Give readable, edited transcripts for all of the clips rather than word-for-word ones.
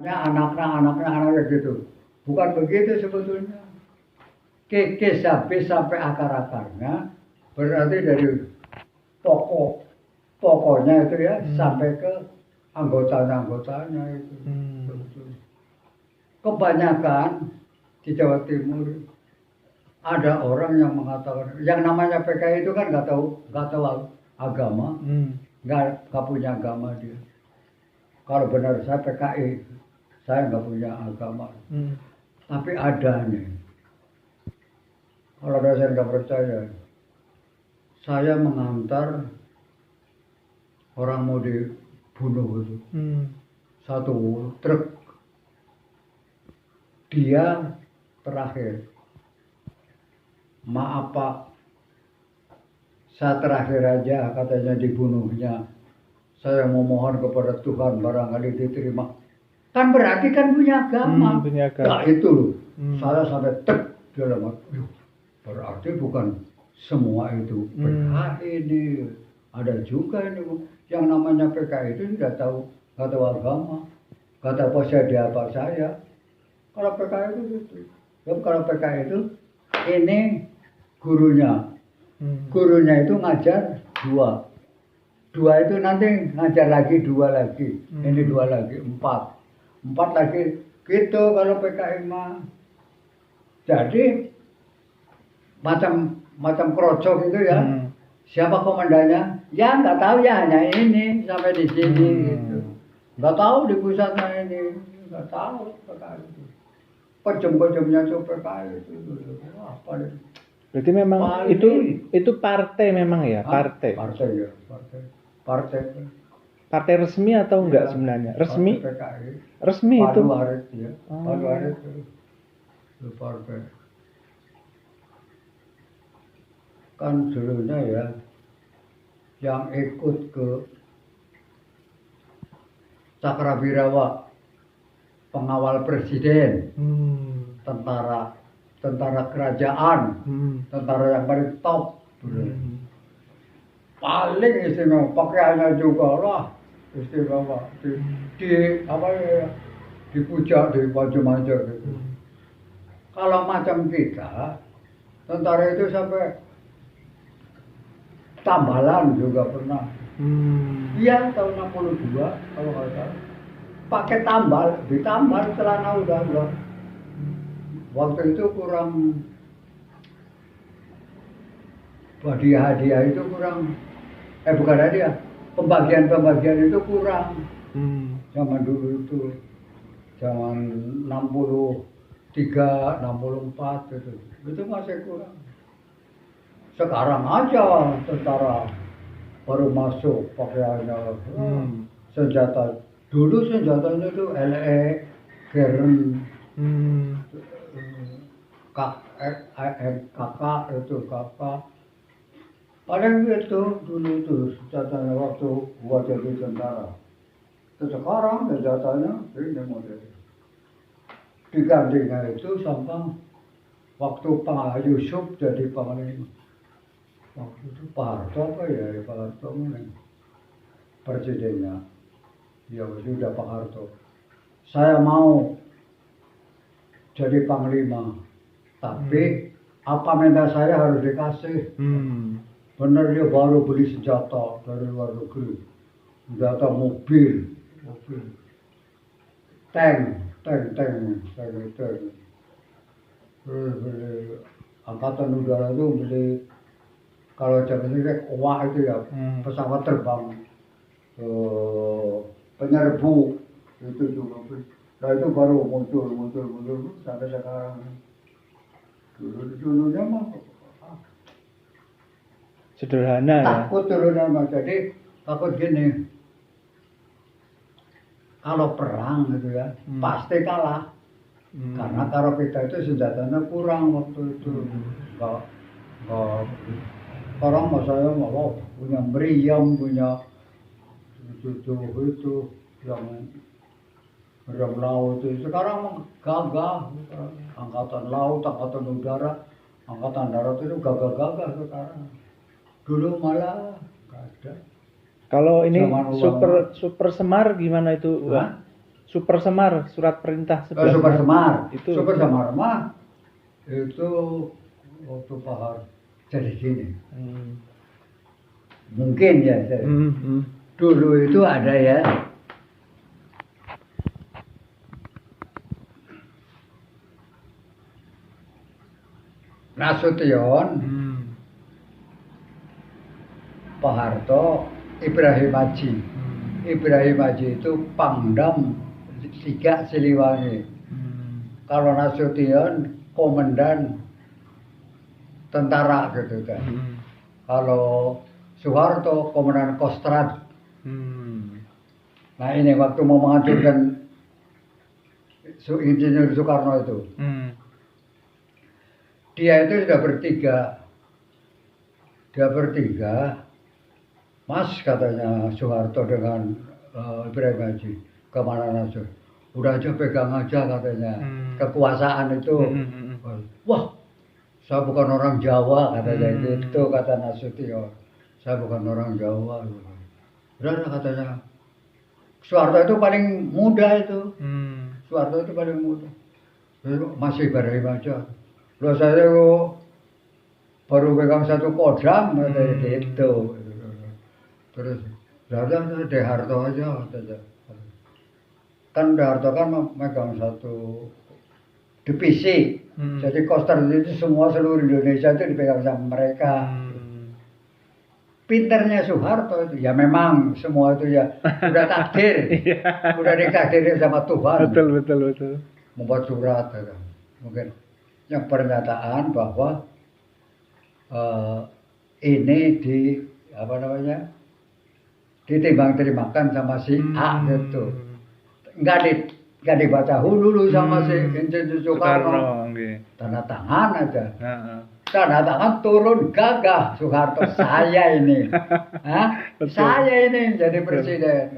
Anaknya gitu. Bukan begitu sebetulnya. Kikis sampai akar-akarnya berarti dari pokoknya itu ya sampai ke anggotanya itu. Kebanyakan di Jawa Timur ada orang yang mengatakan yang namanya PKI itu kan nggak tahu agama, nggak punya agama dia. Kalau benar saya PKI, saya nggak punya agama. Tapi ada nih. Kalau saya nggak percaya, saya mengantar orang mau dibunuh itu. Satu truk. Dia terakhir. Maaf Pak, saya terakhir aja katanya dibunuhnya. Saya mau mohon kepada Tuhan barangkali diterima. Kan berarti kan punya agama. Nah itu loh. Saya sampai dalam hati. Berarti bukan semua itu PKI ini. Ada juga ini yang namanya PKI itu nggak tahu agama. Nggak tahu apa saya. Kalau PKI itu gitu. Kalau PKI itu ini gurunya. Gurunya itu ngajar 2. 2 itu nanti ngajar lagi 2 lagi. Ini 2 lagi 4 lagi gitu kalau PKI mah. Jadi macam kroco gitu ya. Siapa komandannya? Ya nggak tahu ya, hanya ini sampai di sini gitu. Nggak tahu di pusatnya ini, nggak tahu PKI itu. Pejem-pejemnya itu PKI itu apa deh. Berarti memang itu partai memang ya, partai. Partai ya, partai. Partai resmi atau enggak sebenarnya? Resmi? PKI. Resmi itu. Paduarit ya. Paduarit itu partai. Kan dulunya ya yang ikut ke Cakrawirawa pengawal presiden, tentara kerajaan, tentara yang paling top, paling istimewa, pakaiannya juga lah istimewa, di apa ya, dipuja, dimanja-manja gitu. Kalau macam kita, tentara itu sampai tambalan juga pernah. Iya tahun 62 kalau nggak salah. Pakai ditambal celana udah. Waktu itu kurang hadiah itu kurang. Bukan hadiah, pembagian itu kurang. Zaman dulu itu, zaman 63, 64 itu masih kurang. Sekarang aja tentara baru masuk pakaiannya, senjata. Dulu senjatanya itu LE, Keren, kakak itu kakak. Paling itu dulu itu senjatanya waktu gua jadi tentara. Sekarang senjatanya ini model. Digantinya itu sama waktu Pak Yusuf jadi panglima. Waktu itu Pak Harto apa ya, Pak Harto ini presidennya. Ya sudah Pak Harto. Saya mau jadi panglima, tapi apa minta saya harus dikasih. Benar dia baru beli senjata dari luar negeri, senjata mobil, tank. Beli angkatan udara itu beli. Kalau zaman ini kayak OWA itu ya, pesawat terbang penyerbu itu juga. Nah itu baru muncul sampai sekarang. Dulunya mah sederhana ya. Takut dulunya mah, jadi takut gini. Kalau perang gitu ya, pasti kalah. Karena kalau kita itu senjatanya kurang waktu itu. Enggak orang mas saya mau punya meriam, punya itu yang meriam laut itu. Sekarang gagah, angkatan laut, angkatan udara, angkatan darat itu gagah sekarang. Dulu malah nggak ada. Kalau ini super Semar gimana itu? Super Semar, surat perintah 11 Super Semar. Itu. Super Semar mah itu waktu Pak Harto jadi gini. Mungkin ya. Dulu itu ada ya. Nasution, Pak Harto, Ibrahim Haji. Ibrahim Haji itu Pangdam 3 Siliwangi. Kalau Nasution komandan tentara gitu kan. Kalau Soeharto komandan Kostrad. Nah ini waktu mau menghancurkan Insinyur Soekarno itu. Dia itu sudah bertiga. Dia bertiga. Mas katanya Soeharto dengan Ibrahim Haji. Kemana Nasir? Udah aja pegang aja katanya. Kekuasaan itu. Wah, saya bukan orang Jawa katanya gitu kata Nasution. Saya bukan orang Jawa. Udah katanya. Soeharto itu paling muda itu. Soeharto itu paling muda. Masih Ibrahim aja. Loh saya baru pegang 1 kodam katanya gitu. Terus udah De Harto aja katanya. Kan De Harto kan megang 1 divisi. Jadi Koster itu semua seluruh Indonesia itu dipegang sama mereka. Pinternya Soeharto itu ya memang semua itu ya udah takdir. Udah ditakdirin sama Tuhan. Betul. Membuat surat gitu. Mungkin yang pernyataan bahwa ini ditimbang-terimakan sama si A gitu. Enggak dibaca dulu sama si Insinyur Soekarno. Tanda tangan aja. Tanda tangan turun gagah Soeharto. Saya ini. Saya ini jadi presiden.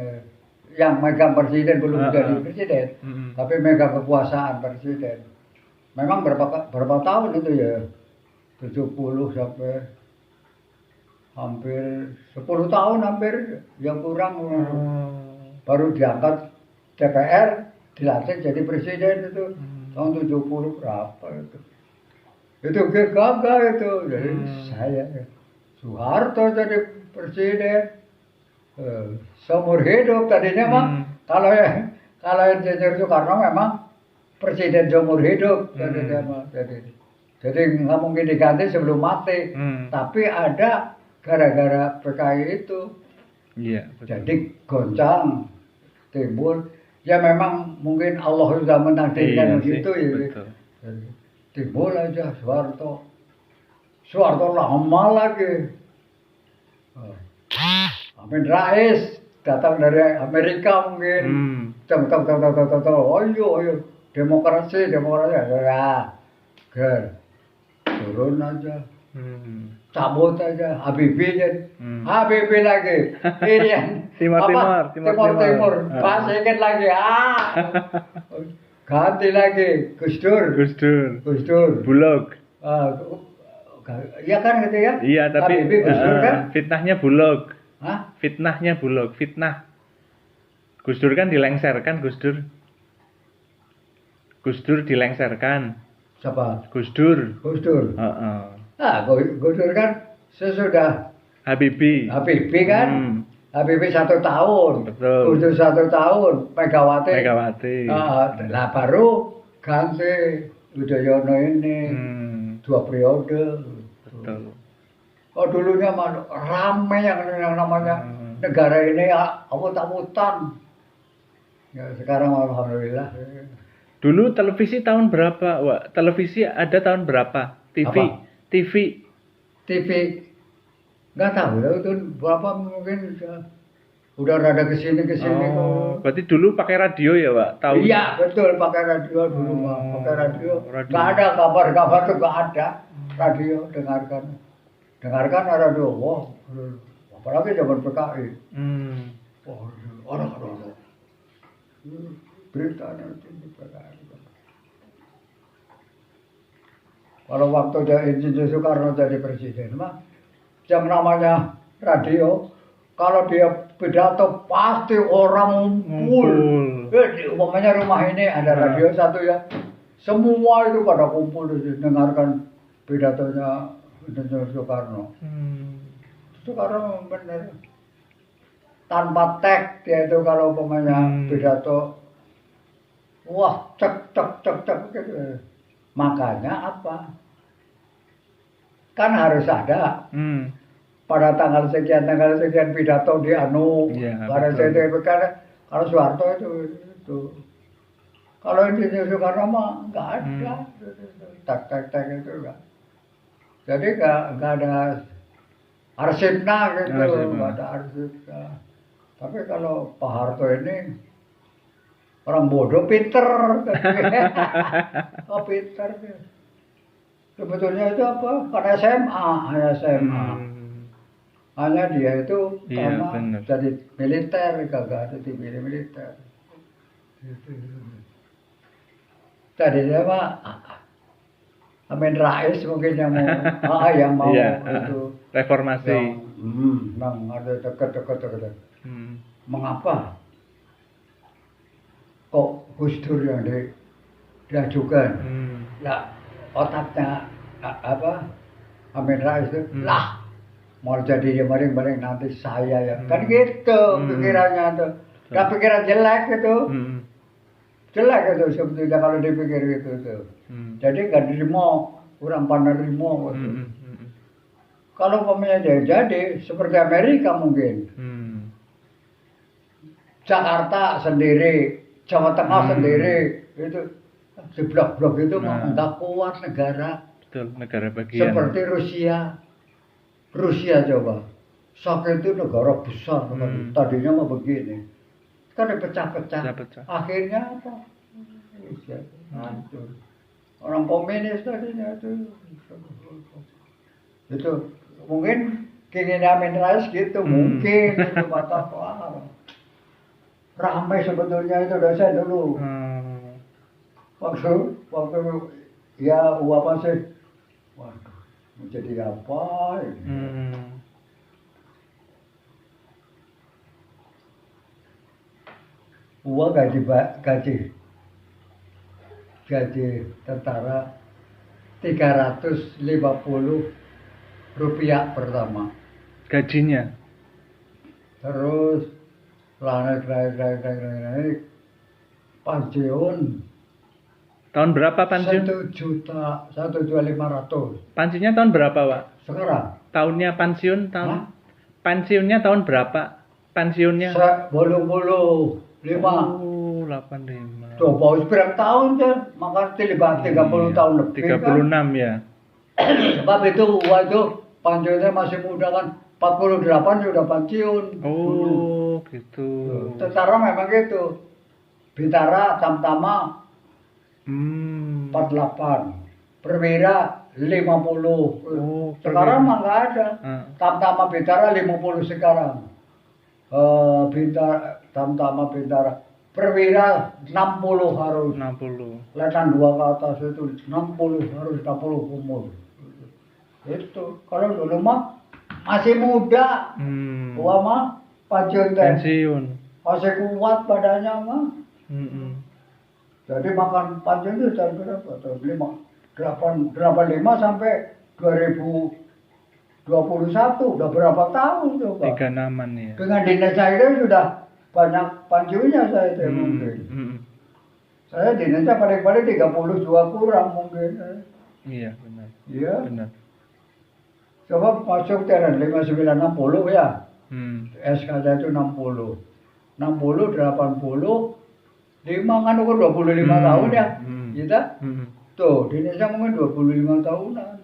Yang megang presiden belum jadi presiden. Tapi megang kekuasaan presiden. Memang berapa tahun itu ya? 70 sampai hampir 10 tahun hampir yang kurang. Baru diangkat DPR, dilantik jadi presiden itu tahun 70 berapa itu. Itu gagah itu. Jadi saya Soeharto jadi presiden. Seumur hidup tadinya mah kalau Insinyur Soekarno memang presiden seumur hidup jadi nggak mungkin diganti sebelum mati. Tapi ada gara-gara PKI itu jadi goncang timbul ya memang mungkin Allah sudah menakdirkan begitu ya. Timbul aja Soeharto lama lagi. Amin Rais datang dari Amerika mungkin. Ayo demokrasi ya. Turun aja. Cabut aja Habibie jadi. Habibie lagi. Ini yang Timur. Pas ingat lagi. Ganti lagi Gus Dur. Bulog. Iya kan gitu ya? Iya, tapi Habibie, Gus Dur kan? fitnahnya Bulog. Hah? Fitnahnya Bulog, fitnah. Gus Dur kan dilengserkan, Gus Dur dilengserkan. Siapa? Gus Dur. Gus Dur kan sesudah Habibie kan? Habibie 1 tahun. Betul. Gus Dur 1 tahun. Megawati. Lah baru ganti Yudhoyono ini 2 periode. Betul. Oh dulunya ramai yang namanya negara ini awut-awutan. Ya sekarang alhamdulillah. Dulu televisi tahun berapa, Wak? Televisi ada tahun berapa? TV. Nggak tahu ya itu berapa mungkin udah rada kesini kok. Berarti dulu pakai radio ya, Wak? Tahu? Iya betul pakai radio dulu mah. Pakai radio. Nggak ada kabar tuh nggak ada. Radio dengarkan radio. Wah, apalagi zaman PKI. Wah, ada. Beritanya itu PKI. Kalau waktu Insinyur Soekarno jadi presiden mah, yang namanya radio, kalau dia pidato pasti orang ngumpul. Umpamanya rumah ini ada radio satu ya, semua itu pada kumpul dengarkan pidatonya Soekarno. Soekarno benar tanpa teks dia itu kalau umpamanya pidato, wah cek gitu. Makanya apa? Kan harus ada. Pada tanggal sekian pidato di anu, pada itu kan kalau Soeharto itu. Kalau Insinyur Soekarno mah nggak ada, tak itu enggak. Jadi nggak ada arsipnya gitu, nggak ada arsipnya. Tapi kalau Pak Harto ini orang bodoh, pinter. Oh pinter. Sebetulnya itu apa? Kan SMA. Hanya dia itu karena jadi militer, kagak ada di militer. Tadinya Pak Amin Rais mungkin yang mau itu reformasi. Yang ada dekat. Mengapa kok Gus Dur yang diajukan? Ya otaknya Amin Rais itu lah mau jadi maring nanti saya yang kan gitu pikirannya tuh. Nah pikiran jelek gitu. Jelek itu sebetulnya kalau dipikir gitu tuh. Jadi nggak nerima, kurang pandang nerima gitu. Kalau pemilihan jadi seperti Amerika mungkin. Jakarta sendiri, Jawa Tengah sendiri, itu di blok-blok itu nggak kuat negara. Betul, negara bagian. Seperti Rusia coba. Sakit itu negara besar, tadinya mah begini. Kan dipecah-pecah. Akhirnya apa? Hancur. Orang komunis tadinya itu mungkin keinginan Amin Rais gitu, mungkin itu mata ramai sebetulnya itu dosen dulu. Waktu ya apa sih? Waduh, mau jadi apa ini? gaji tentara 350 rupiah pertama. Gajinya? Terus naik pensiun. Tahun berapa pensiun? 1.500.000. Pensiunnya tahun berapa, Pak? Sekarang? Tahunnya pensiun pensiunnya tahun berapa? Pensiunnya? 85. 85. Coba berapa tahun kan? Maka 30 tahun lebih 36 kan? Ya. Sebab itu waktu pensiunnya masih muda kan. 48 sudah pensiun. Oh, gitu. Tentara memang gitu. Bintara Tamtama 48. Perwira 50. Sekarang mah nggak ada. Tamtama Bintara 50 sekarang. Tamtama Bintara. Perwira 60 harus. 60. Letnan 2 ke atas itu 60 harus 60 umur. Itu kalau dulu mah masih muda. Tua mah pensiun. Masih kuat badannya mah. Jadi makan pensiun itu tahun berapa? Tahun 85 sampai 2021 udah berapa tahun coba? 36 ya. Dengan dinas saya itu sudah banyak pensiunnya saya itu mungkin. Saya dinasnya paling-paling 32 kurang mungkin. Iya benar. Iya. Benar. Coba masuk teran 5960 ya. SK saya itu 60. 60, 80, 5 kan ukur 25 tahun ya. Kita tuh di Indonesia mungkin 25 tahunan.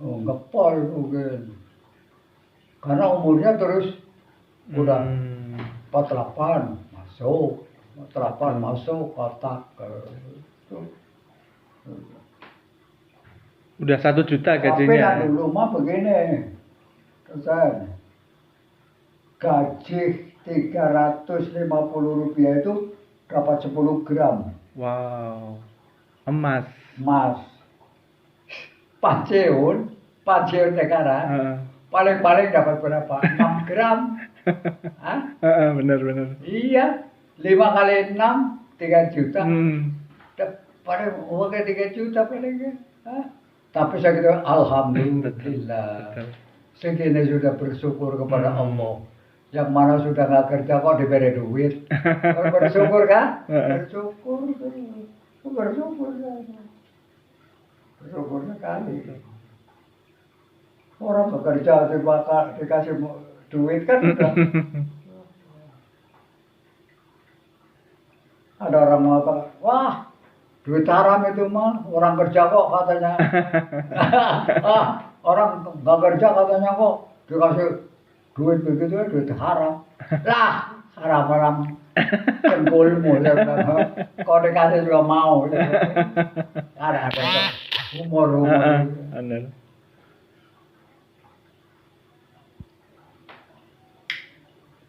Oh, ngepol mungkin. Karena umurnya terus udah 48 masuk. 48 masuk kotak. Udah 1 juta gajinya. Tapi dulu mah begini. Kesan. Gaji 350 rupiah itu dapat 10 gram. Wow. Emas. Pensiun sekarang paling dapat berapa? 6 gram. Benar. Iya, 5 kali 6, 3 juta. Paling uangnya 3 juta paling ya. Tapi saya kira alhamdulillah. Segini sudah bersyukur kepada Allah. Yang mana sudah nggak kerja kok diberi duit. Bersyukur kan? Bersyukur. Bersyukur sekali. Orang bekerja dikasih duit kan udah. Ada orang mengatakan, wah duit haram itu mah, orang kerja kok katanya. Orang nggak kerja katanya kok dikasih duit begitu ya, duit haram. Lah, haram-haram cengkulmu. Kau dikasih juga mau. Ada humor. Benar.